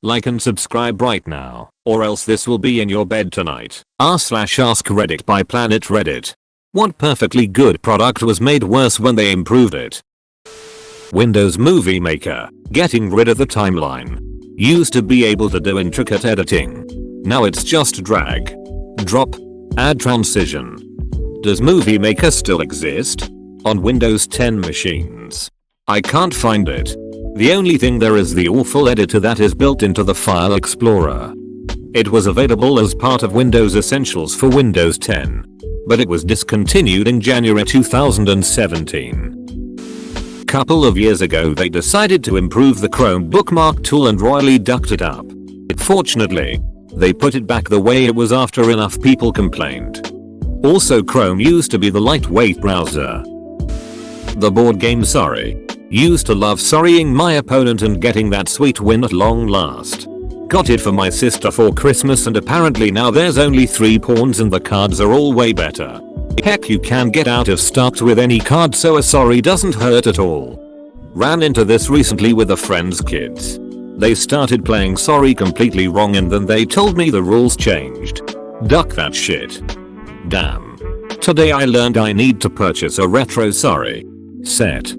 Like and subscribe right now, or else this will be in your bed tonight. r/AskReddit by Planet Reddit. What perfectly good product was made worse when they improved it? Windows Movie Maker, getting rid of the timeline. Used to be able to do intricate editing. Now it's just drag, drop, add transition. Does Movie Maker still exist? On Windows 10 machines. I can't find it. The only thing there is the awful editor that is built into the File Explorer. It was available as part of Windows Essentials for Windows 10. But it was discontinued in January 2017. Couple of years ago they decided to improve the Chrome bookmark tool and royally ducked it up. Fortunately, they put it back the way it was after enough people complained. Also, Chrome used to be the lightweight browser. The board game Sorry. Used to love sorrying my opponent and getting that sweet win at long last. Got it for my sister for Christmas and apparently now there's only 3 pawns and the cards are all way better. Heck, you can get out of start with any card, so a sorry doesn't hurt at all. Ran into this recently with a friend's kids. They started playing Sorry completely wrong and then they told me the rules changed. Duck that shit. Damn. Today I learned I need to purchase a retro Sorry set.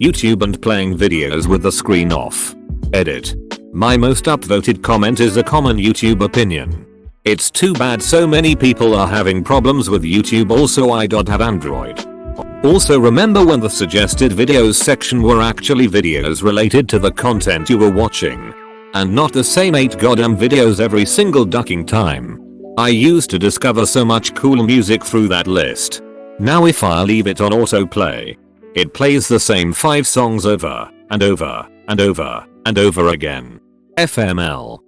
YouTube and playing videos with the screen off. Edit. My most upvoted comment is a common YouTube opinion. It's too bad so many people are having problems with YouTube. Also, I don't have Android. Also, remember when the suggested videos section were actually videos related to the content you were watching. And not the same 8 goddamn videos every single ducking time. I used to discover so much cool music through that list. Now if I leave it on autoplay, it plays the same 5 songs over and over and over and over again. FML.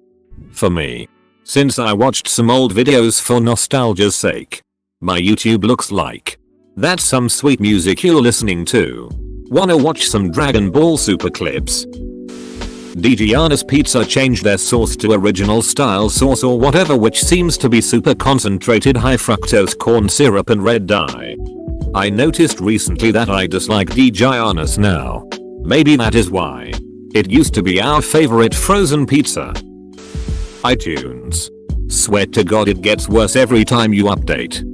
For me. Since I watched some old videos for nostalgia's sake. My YouTube looks like. That's some sweet music you're listening to. Wanna watch some Dragon Ball Super clips? Gianna's Pizza changed their sauce to original style sauce or whatever, which seems to be super concentrated high fructose corn syrup and red dye. I noticed recently that I dislike Gianna's now. Maybe that is why. It used to be our favorite frozen pizza. iTunes. Swear to God it gets worse every time you update.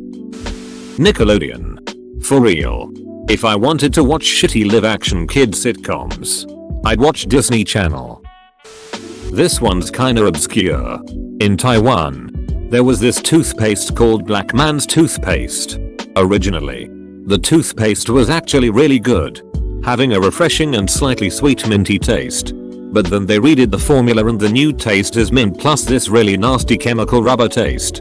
Nickelodeon. For real. If I wanted to watch shitty live-action kid sitcoms, I'd watch Disney Channel. This one's kinda obscure. In Taiwan, there was this toothpaste called Black Man's Toothpaste. Originally, the toothpaste was actually really good, having a refreshing and slightly sweet minty taste. But then they redid the formula and the new taste is mint plus this really nasty chemical rubber taste.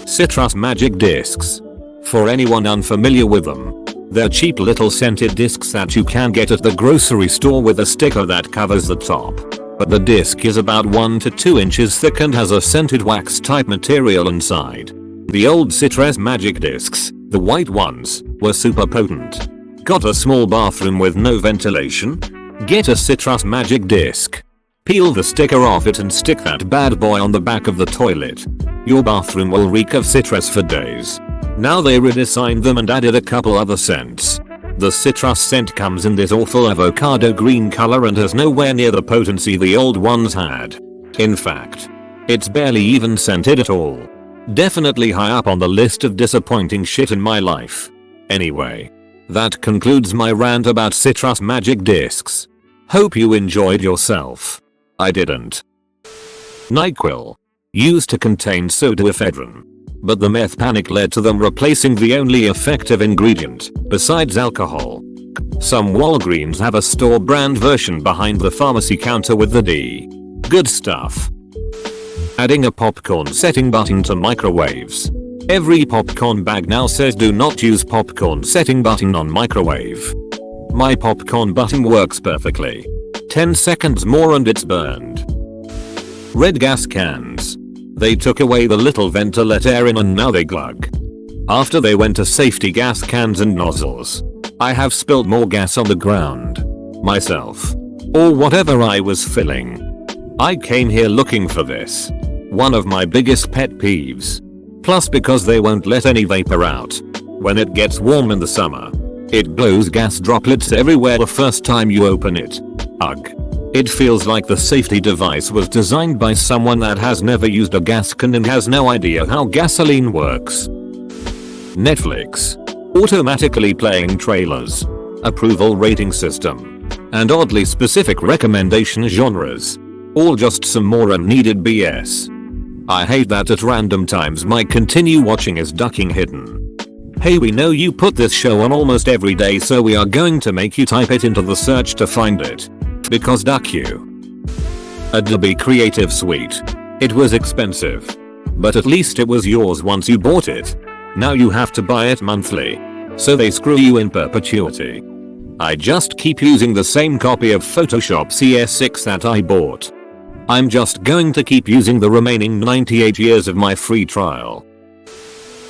Citrus Magic Discs. For anyone unfamiliar with them, they're cheap little scented discs that you can get at the grocery store with a sticker that covers the top. But the disc is about 1 to 2 inches thick and has a scented wax type material inside. The old Citrus Magic Discs, the white ones, were super potent. Got a small bathroom with no ventilation? Get a Citrus Magic Disc. Peel the sticker off it and stick that bad boy on the back of the toilet. Your bathroom will reek of citrus for days. Now they redesigned them and added a couple other scents. The citrus scent comes in this awful avocado green color and has nowhere near the potency the old ones had. In fact, it's barely even scented at all. Definitely high up on the list of disappointing shit in my life. Anyway, that concludes my rant about Citrus Magic Discs. Hope you enjoyed yourself. I didn't. NyQuil. Used to contain pseudoephedrine. But the meth panic led to them replacing the only effective ingredient, besides alcohol. Some Walgreens have a store brand version behind the pharmacy counter with the D. Good stuff. Adding a popcorn setting button to microwaves. Every popcorn bag now says do not use popcorn setting button on microwave. My popcorn button works perfectly. 10 seconds more and it's burned. Red gas cans. They took away the little vent to let air in and now they glug. After they went to safety gas cans and nozzles, I have spilled more gas on the ground. Myself. Or whatever I was filling. I came here looking for this. One of my biggest pet peeves. Plus because they won't let any vapor out. When it gets warm in the summer, it blows gas droplets everywhere the first time you open it. Ugh. It feels like the safety device was designed by someone that has never used a gas can and has no idea how gasoline works. Netflix. Automatically playing trailers. Approval rating system. And oddly specific recommendation genres. All just some more unneeded BS. I hate that at random times my continue watching is ducking hidden. Hey, we know you put this show on almost every day, so we are going to make you type it into the search to find it. Because duck you. Adobe Creative Suite. It was expensive. But at least it was yours once you bought it. Now you have to buy it monthly. So they screw you in perpetuity. I just keep using the same copy of Photoshop CS6 that I bought. I'm just going to keep using the remaining 98 years of my free trial.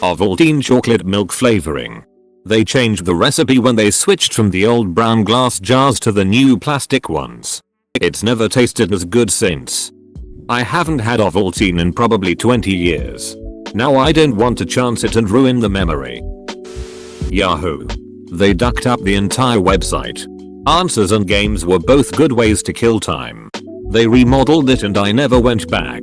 Ovaltine chocolate milk flavoring. They changed the recipe when they switched from the old brown glass jars to the new plastic ones. It's never tasted as good since. I haven't had Ovaltine in probably 20 years. Now I don't want to chance it and ruin the memory. Yahoo. They ducked up the entire website. Answers and games were both good ways to kill time. They remodeled it and I never went back.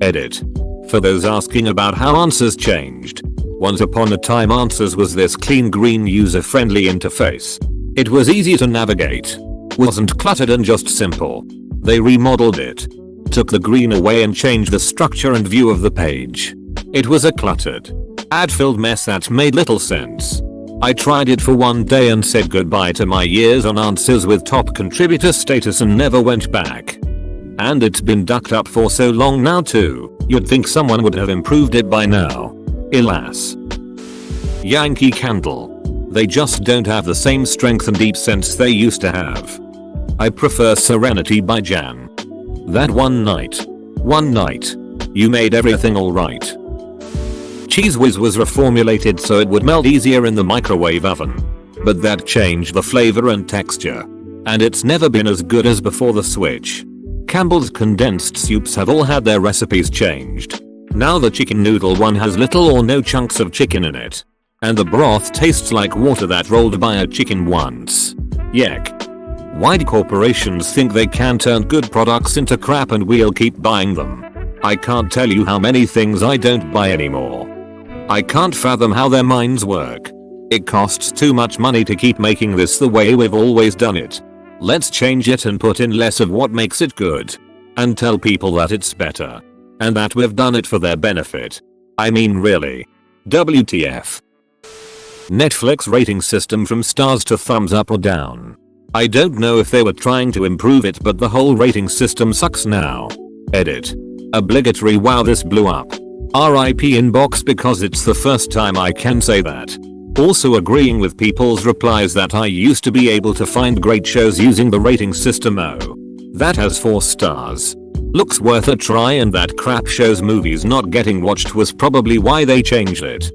Edit. For those asking about how Answers changed. Once upon a time Answers was this clean green user-friendly interface. It was easy to navigate. Wasn't cluttered and just simple. They remodeled it. Took the green away and changed the structure and view of the page. It was a cluttered, ad-filled mess that made little sense. I tried it for one day and said goodbye to my years on Answers with top contributor status and never went back. And it's been ducked up for so long now too, you'd think someone would have improved it by now. Alas. Yankee Candle. They just don't have the same strength and deep sense they used to have. I prefer Serenity by Jan. That one night, you made everything alright. Cheese Whiz was reformulated so it would melt easier in the microwave oven. But that changed the flavor and texture. And it's never been as good as before the switch. Campbell's condensed soups have all had their recipes changed. Now the chicken noodle one has little or no chunks of chicken in it. And the broth tastes like water that rolled by a chicken once. Yuck. Why do corporations think they can turn good products into crap and we'll keep buying them? I can't tell you how many things I don't buy anymore. I can't fathom how their minds work. It costs too much money to keep making this the way we've always done it. Let's change it and put in less of what makes it good. And tell people that it's better. And that we've done it for their benefit. I mean really. WTF. Netflix rating system from stars to thumbs up or down. I don't know if they were trying to improve it, but the whole rating system sucks now. Edit. Obligatory wow, this blew up. RIP inbox because it's the first time I can say that. Also agreeing with people's replies that I used to be able to find great shows using the rating system. Oh. That has 4 stars. Looks worth a try, and that crap shows movies not getting watched was probably why they changed it.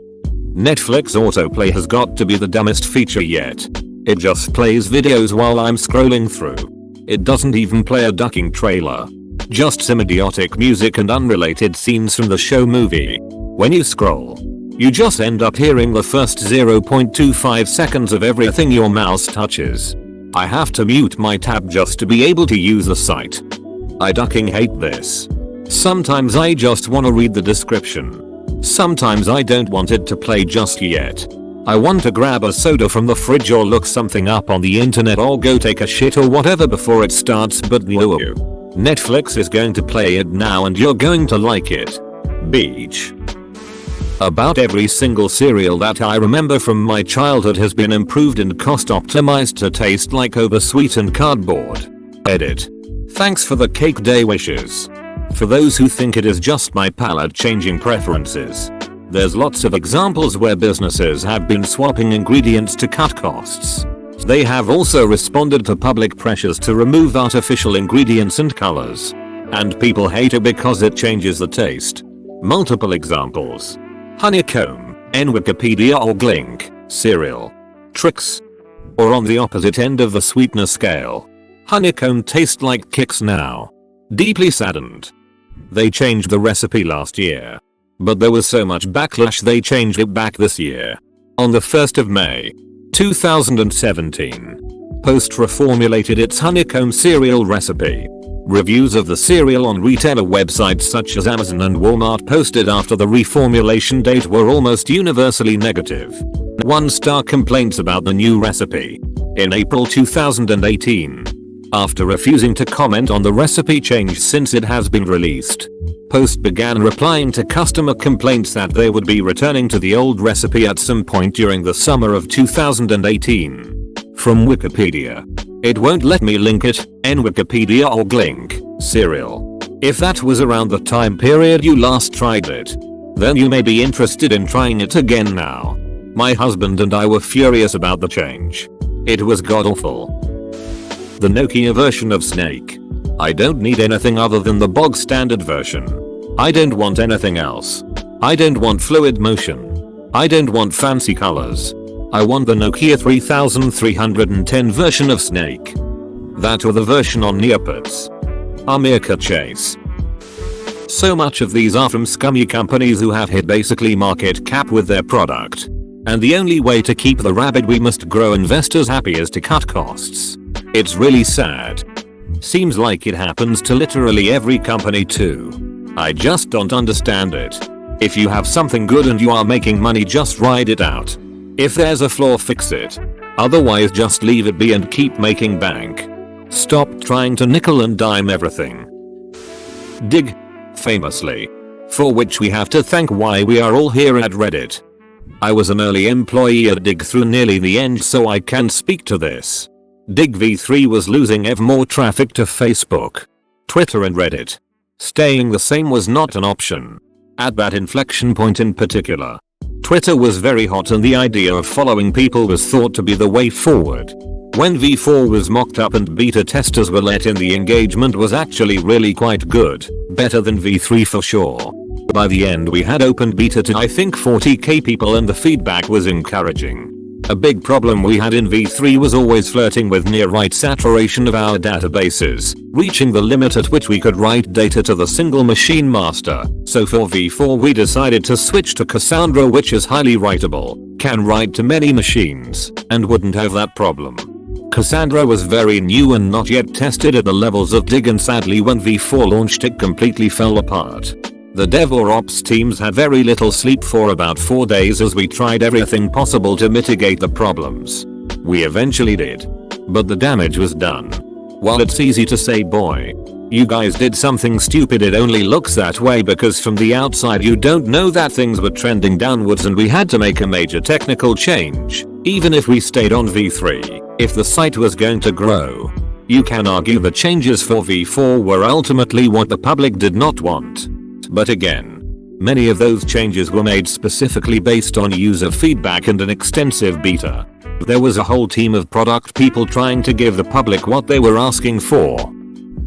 Netflix autoplay has got to be the dumbest feature yet. It just plays videos while I'm scrolling through. It doesn't even play a ducking trailer. Just some idiotic music and unrelated scenes from the show movie. When you scroll, you just end up hearing the first 0.25 seconds of everything your mouse touches. I have to mute my tab just to be able to use the site. I ducking hate this. Sometimes I just wanna read the description. Sometimes I don't want it to play just yet. I want to grab a soda from the fridge or look something up on the internet or go take a shit or whatever before it starts, but no. Netflix is going to play it now and you're going to like it. Beach. About every single cereal that I remember from my childhood has been improved and cost optimized to taste like oversweetened cardboard. Edit. Thanks for the cake day wishes. For those who think it is just my palate changing preferences, there's lots of examples where businesses have been swapping ingredients to cut costs. They have also responded to public pressures to remove artificial ingredients and colors. And people hate it because it changes the taste. Multiple examples. Honeycomb, N Wikipedia or Glink, cereal. Trix. Or on the opposite end of the sweetness scale. Honeycomb tastes like Kix now. Deeply saddened. They changed the recipe last year. But there was so much backlash they changed it back this year. On the 1st of May, 2017. Post reformulated its honeycomb cereal recipe. Reviews of the cereal on retailer websites such as Amazon and Walmart posted after the reformulation date were almost universally negative. 1-star complaints about the new recipe. In April 2018. After refusing to comment on the recipe change since it has been released, Post began replying to customer complaints that they would be returning to the old recipe at some point during the summer of 2018. From Wikipedia. It won't let me link it, Wikipedia or link, cereal. If that was around the time period you last tried it, then you may be interested in trying it again now. My husband and I were furious about the change. It was god-awful. The Nokia version of Snake. I don't need anything other than the bog standard version. I don't want anything else. I don't want fluid motion. I don't want fancy colors. I want the Nokia 3310 version of Snake. That or the version on Neopets. America Chase. So much of these are from scummy companies who have hit basically market cap with their product. And the only way to keep the rabid we must grow investors happy is to cut costs. It's really sad. Seems like it happens to literally every company too. I just don't understand it. If you have something good and you are making money, just ride it out. If there's a flaw, fix it. Otherwise just leave it be and keep making bank. Stop trying to nickel and dime everything. Dig. Famously. For which we have to thank why we are all here at Reddit. I was an early employee at Dig through nearly the end, so I can speak to this. Dig v3 was losing ever more traffic to Facebook, Twitter and Reddit. Staying the same was not an option. At that inflection point in particular, Twitter was very hot and the idea of following people was thought to be the way forward. When v4 was mocked up and beta testers were let in, the engagement was actually really quite good, better than v3 for sure. By the end we had opened beta to I think 40k people and the feedback was encouraging. A big problem we had in v3 was always flirting with near write saturation of our databases, reaching the limit at which we could write data to the single machine master. So for v4 we decided to switch to Cassandra, which is highly writable, can write to many machines, and wouldn't have that problem. Cassandra was very new and not yet tested at the levels of Dig, and sadly when v4 launched it completely fell apart. The dev or ops teams had very little sleep for about 4 days as we tried everything possible to mitigate the problems. We eventually did. But the damage was done. While it's easy to say, boy, you guys did something stupid, it only looks that way because from the outside you don't know that things were trending downwards and we had to make a major technical change. Even if we stayed on v3, if the site was going to grow, you can argue the changes for v4 were ultimately what the public did not want. But again, many of those changes were made specifically based on user feedback and an extensive beta. There was a whole team of product people trying to give the public what they were asking for.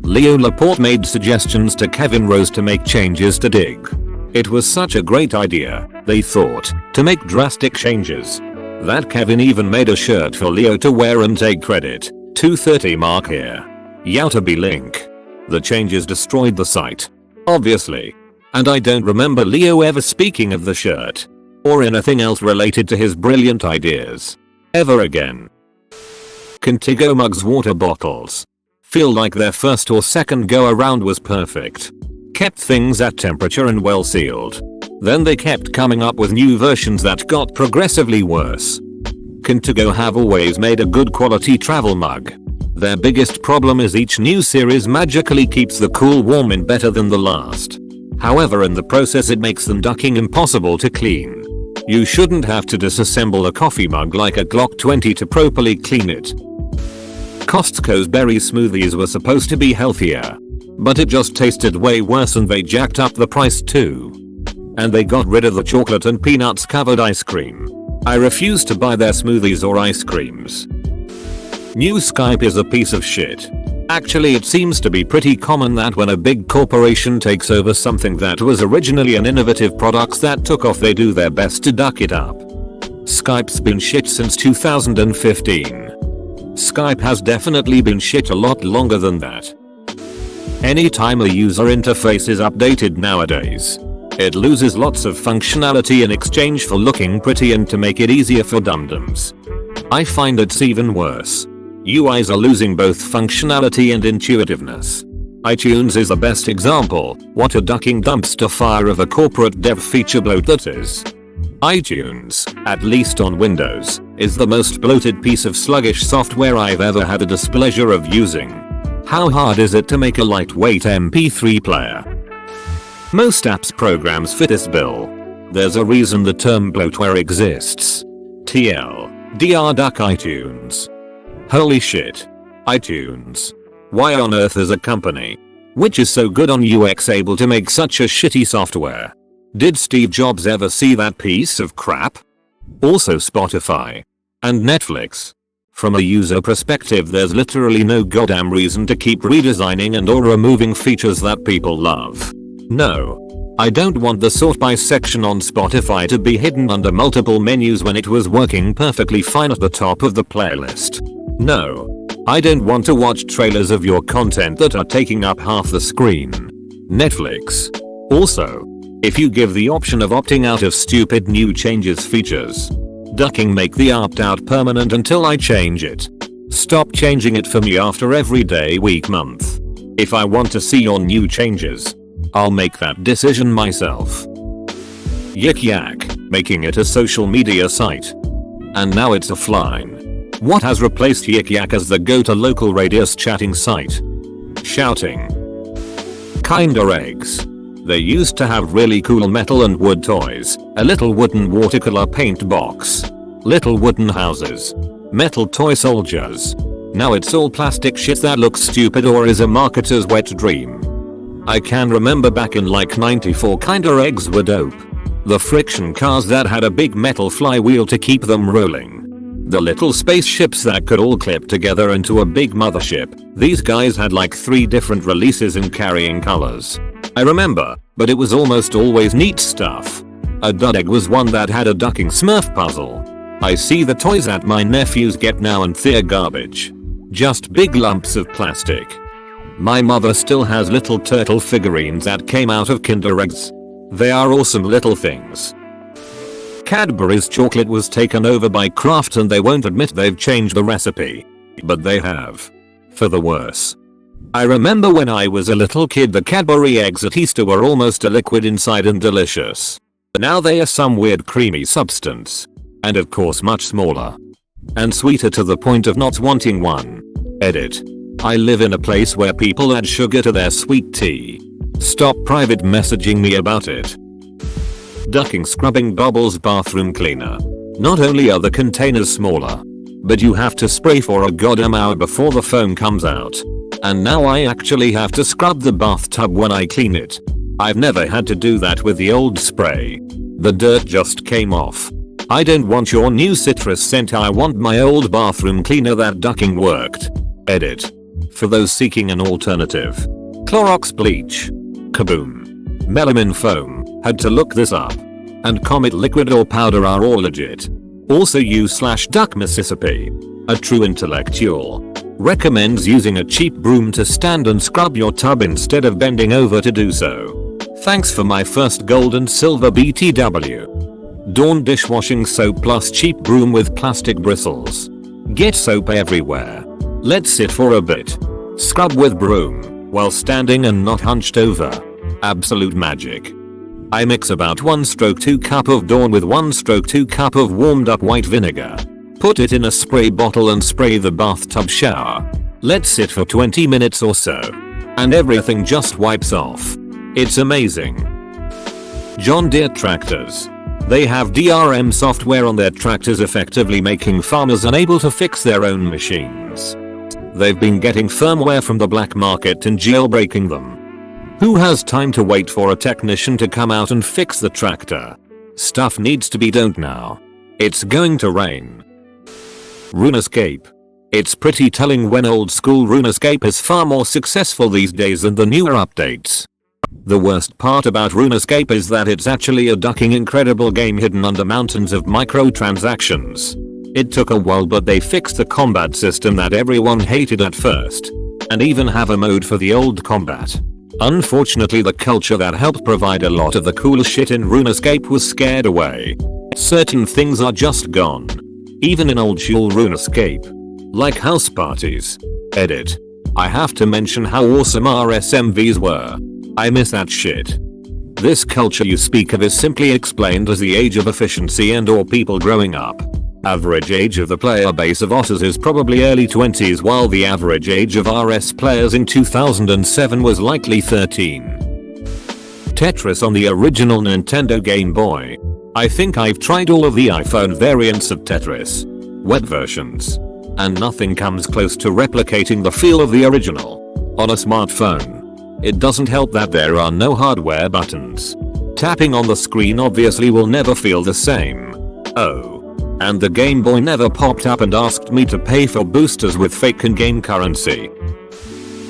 Leo Laporte made suggestions to Kevin Rose to make changes to Dig. It was such a great idea, they thought, to make drastic changes, that Kevin even made a shirt for Leo to wear and take credit. 230 mark here. Youtube link. The changes destroyed the site. Obviously. And I don't remember Leo ever speaking of the shirt. Or anything else related to his brilliant ideas. Ever again. Contigo mugs water bottles. Feel like their first or second go around was perfect. Kept things at temperature and well sealed. Then they kept coming up with new versions that got progressively worse. Contigo have always made a good quality travel mug. Their biggest problem is each new series magically keeps the cool warm and better than the last. However, in the process it makes them ducking impossible to clean. You shouldn't have to disassemble a coffee mug like a Glock 20 to properly clean it. Costco's berry smoothies were supposed to be healthier, but it just tasted way worse and they jacked up the price too. And they got rid of the chocolate and peanuts covered ice cream. I refuse to buy their smoothies or ice creams. New Skype is a piece of shit. Actually, it seems to be pretty common that when a big corporation takes over something that was originally an innovative product that took off, they do their best to duck it up. Skype's been shit since 2015. Skype has definitely been shit a lot longer than that. Anytime a user interface is updated nowadays, it loses lots of functionality in exchange for looking pretty and to make it easier for dum-dums. I find it's even worse. UIs are losing both functionality and intuitiveness. iTunes is the best example. What a ducking dumpster fire of a corporate dev feature bloat that is. iTunes, at least on Windows, is the most bloated piece of sluggish software I've ever had the displeasure of using. How hard is it to make a lightweight MP3 player? Most apps programs fit this bill. There's a reason the term bloatware exists. TLDR duck iTunes. Holy shit. iTunes. Why on earth is a company which is so good on UX able to make such a shitty software? Did Steve Jobs ever see that piece of crap? Also Spotify. And Netflix. From a user perspective, there's literally no goddamn reason to keep redesigning and or removing features that people love. No. I don't want the sort by section on Spotify to be hidden under multiple menus when it was working perfectly fine at the top of the playlist. No. I don't want to watch trailers of your content that are taking up half the screen. Netflix. Also, if you give the option of opting out of stupid new changes features, ducking make the opt-out permanent until I change it. Stop changing it for me after every day, week, month. If I want to see your new changes, I'll make that decision myself. Yik Yak, making it a social media site. And now it's offline. What has replaced Yik Yak as the go-to local radius chatting site? Shouting. Kinda Eggs. They used to have really cool metal and wood toys, a little wooden watercolor paint box, little wooden houses, metal toy soldiers. Now it's all plastic shit that looks stupid or is a marketer's wet dream. I can remember back in like '94 Kinda Eggs were dope. The friction cars that had a big metal flywheel to keep them rolling. The little spaceships that could all clip together into a big mothership. These guys had like 3 different releases in carrying colors. I remember, but it was almost always neat stuff. A dud egg was one that had a ducking Smurf puzzle. I see the toys that my nephews get now and they're garbage. Just big lumps of plastic. My mother still has little turtle figurines that came out of Kinder Eggs. They are awesome little things. Cadbury's chocolate was taken over by Kraft and they won't admit they've changed the recipe. But they have. For the worse. I remember when I was a little kid the Cadbury eggs at Easter were almost a liquid inside and delicious. Now they are some weird creamy substance. And of course much smaller. And sweeter to the point of not wanting one. Edit. I live in a place where people add sugar to their sweet tea. Stop private messaging me about it. Ducking Scrubbing Bubbles bathroom cleaner. Not only are the containers smaller, but you have to spray for a goddamn hour before the foam comes out. And now I actually have to scrub the bathtub when I clean it. I've never had to do that with the old spray. The dirt just came off. I don't want your new citrus scent, I want my old bathroom cleaner that ducking worked. Edit. For those seeking an alternative. Clorox bleach. Kaboom. Melamine foam. Had to look this up. And Comet liquid or powder are all legit. Also u/duck Mississippi. A true intellectual. Recommends using a cheap broom to stand and scrub your tub instead of bending over to do so. Thanks for my first gold and silver BTW. Dawn dishwashing soap plus cheap broom with plastic bristles. Get soap everywhere. Let's sit for a bit. Scrub with broom while standing and not hunched over. Absolute magic. I mix about 1/2 cup of Dawn with 1/2 cup of warmed up white vinegar. Put it in a spray bottle and spray the bathtub shower. Let sit for 20 minutes or so. And everything just wipes off. It's amazing. John Deere tractors. They have DRM software on their tractors, effectively making farmers unable to fix their own machines. They've been getting firmware from the black market and jailbreaking them. Who has time to wait for a technician to come out and fix the tractor? Stuff needs to be done now. It's going to rain. RuneScape. It's pretty telling when old school RuneScape is far more successful these days than the newer updates. The worst part about RuneScape is that it's actually a ducking incredible game hidden under mountains of microtransactions. It took a while, but they fixed the combat system that everyone hated at first. And even have a mode for the old combat. Unfortunately, the culture that helped provide a lot of the cool shit in RuneScape was scared away. Certain things are just gone. Even in old school RuneScape. Like house parties. Edit. I have to mention how awesome RSMVs were. I miss that shit. This culture you speak of is simply explained as the age of efficiency and or people growing up. Average age of the player base of otters is probably early 20s, while the average age of RS players in 2007 was likely 13. Tetris on the original Nintendo Game Boy. I think I've tried all of the iPhone variants of Tetris. Web versions. And nothing comes close to replicating the feel of the original. On a smartphone. It doesn't help that there are no hardware buttons. Tapping on the screen obviously will never feel the same. Oh. And the Game Boy never popped up and asked me to pay for boosters with fake in-game currency.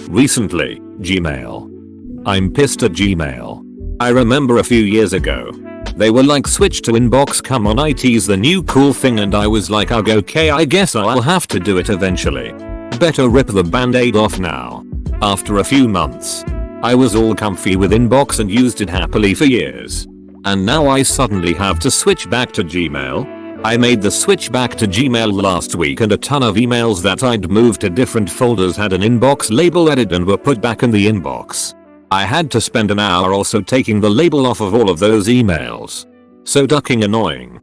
Recently, Gmail. I'm pissed at Gmail. I remember a few years ago. They were like, switch to inbox, come on, IT's the new cool thing, and I was like, ugh, okay, I guess I'll have to do it eventually. Better rip the band-aid off now. After a few months. I was all comfy with inbox and used it happily for years. And now I suddenly have to switch back to Gmail. I made the switch back to Gmail last week, and a ton of emails that I'd moved to different folders had an inbox label added and were put back in the inbox. I had to spend an hour or so taking the label off of all of those emails. So ducking annoying.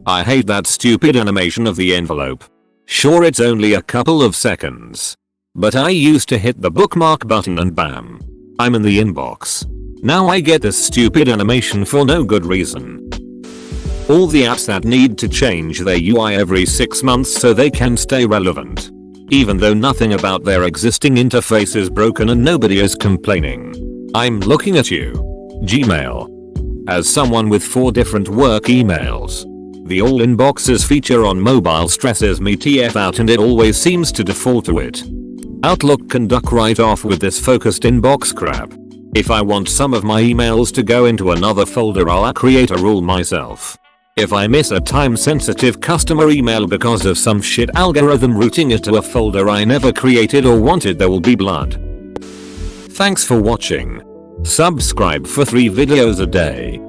I hate that stupid animation of the envelope. Sure, it's only a couple of seconds. But I used to hit the bookmark button and bam. I'm in the inbox. Now I get this stupid animation for no good reason. All the apps that need to change their UI every 6 months so they can stay relevant. Even though nothing about their existing interface is broken and nobody is complaining. I'm looking at you. Gmail. As someone with 4 different work emails. The all inboxes feature on mobile stresses me TF out, and it always seems to default to it. Outlook can duck right off with this focused inbox crap. If I want some of my emails to go into another folder, I'll create a rule myself. If I miss a time-sensitive customer email because of some shit algorithm routing it to a folder I never created or wanted, there will be blood. Thanks for watching. Subscribe for 3 videos a day.